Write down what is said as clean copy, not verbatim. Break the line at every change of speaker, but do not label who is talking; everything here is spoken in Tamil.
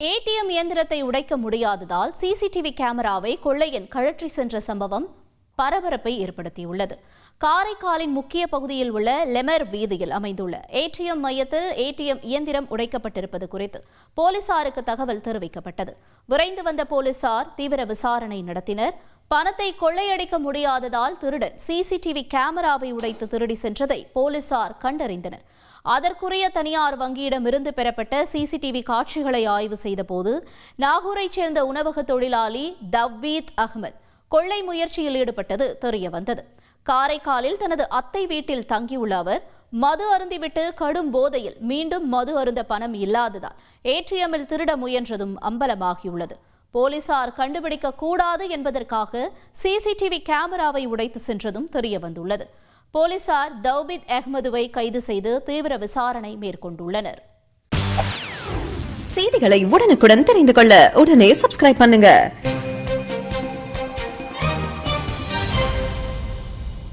ஏடிஎம் இயந்திரத்தை உடைக்க முடியாததால் சிசிடிவி கேமராவை கொள்ளையன் கழற்றி சென்ற சம்பவம் பரபரப்பை ஏற்படுத்தியுள்ளது. காரைக்காலின் முக்கிய பகுதியில் உள்ள லெமர் வீதியில் அமைந்துள்ள ஏடிஎம் மையத்தில் ஏடிஎம் இயந்திரம் உடைக்கப்பட்டிருப்பது குறித்து போலீசாருக்கு தகவல் தெரிவிக்கப்பட்டது. விரைந்து வந்த போலீசார் தீவிர விசாரணை நடத்தினர். பணத்தை கொள்ளையடிக்க முடியாததால் திருடன் சிசிடிவி கேமராவை உடைத்து திருடி சென்றதை போலீசார் கண்டறிந்தனர். அதற்குரிய தனியார் வங்கியிடமிருந்து பெறப்பட்ட சிசிடிவி காட்சிகளை ஆய்வு செய்தபோது நாகூரைச் சேர்ந்த உணவக தொழிலாளி தவ்வீத் அகமது கொள்ளை முயற்சியில் ஈடுபட்டது தெரியவந்தது. காரைக்காலில் தனது அத்தை வீட்டில் தங்கியுள்ள அவர் மது அருந்திவிட்டு கடும் போதையில் மீண்டும் மது அருந்த பணம் இல்லாததால் ஏடிஎம்மில் திருட முயன்றதும் அம்பலமாகியுள்ளது. போலீசார் கண்டுபிடிக்க கூடாது என்பதற்காக சிசிடிவி கேமராவை உடைத்து சென்றதும் தெரியவந்துள்ளது. போலீசார் தவ்வீத் அகமதுவை கைது செய்து தீவிர விசாரணை மேற்கொண்டுள்ளனர்.
செய்திகளை உடனுக்குடன் தெரிந்து கொள்ள உடனே சப்ஸ்கிரைப் பண்ணுங்க.